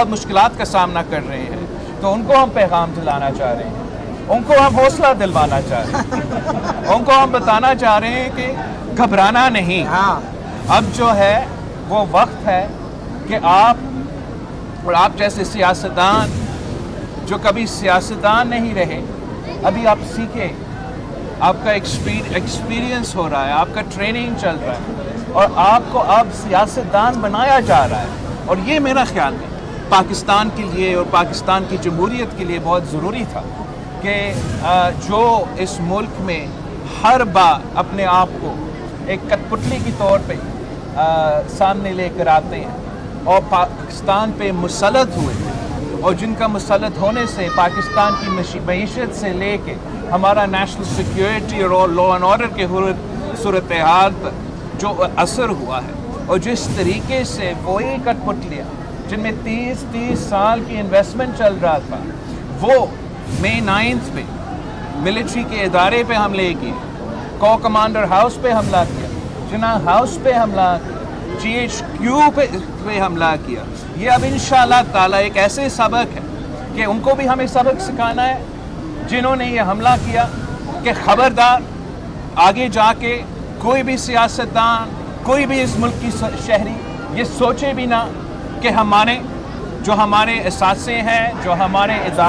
بہت مشکلات کا سامنا کر رہے ہیں، تو ان کو ہم پیغام دلانا چاہ رہے ہیں، ان کو ہم حوصلہ دلوانا چاہ رہے ہیں، ان کو ہم بتانا چاہ رہے ہیں کہ گھبرانا نہیں۔ اب جو ہے وہ وقت ہے کہ آپ اور آپ جیسے سیاستدان جو کبھی سیاستدان نہیں رہے، ابھی آپ سیکھیں، آپ کا ایکسپیرینس ہو رہا ہے، آپ کا ٹریننگ چل رہا ہے اور آپ کو اب سیاستدان بنایا جا رہا ہے، اور یہ میرا خیال ہے پاکستان کے لیے اور پاکستان کی جمہوریت کے لیے بہت ضروری تھا کہ جو اس ملک میں ہر بار اپنے آپ کو ایک کٹ پتلی کی طور پہ سامنے لے کر آتے ہیں اور پاکستان پہ مسلط ہوئے ہیں، اور جن کا مسلط ہونے سے پاکستان کی معیشت سے لے کے ہمارا نیشنل سیکیورٹی اور لا اینڈ آرڈر کے صورتحال پر جو اثر ہوا ہے، اور جس طریقے سے وہی کٹ پتلیاں جن میں 30 سال کی انویسٹمنٹ چل رہا تھا، وہ مئی 9 پہ ملٹری کے ادارے پہ حملے کیے، کو کمانڈر ہاؤس پہ حملہ کیا، جناح ہاؤس پہ حملہ کیا، GHQ پہ حملہ کیا۔ یہ اب انشاءاللہ تعالیٰ ایک ایسے سبق ہے کہ ان کو بھی ہمیں سبق سکھانا ہے جنہوں نے یہ حملہ کیا، کہ خبردار آگے جا کے کوئی بھی سیاستدان، کوئی بھی اس ملک کی شہری یہ سوچے بھی نہ کہ ہمارے اثاثے ہیں، جو ہمارے ادارے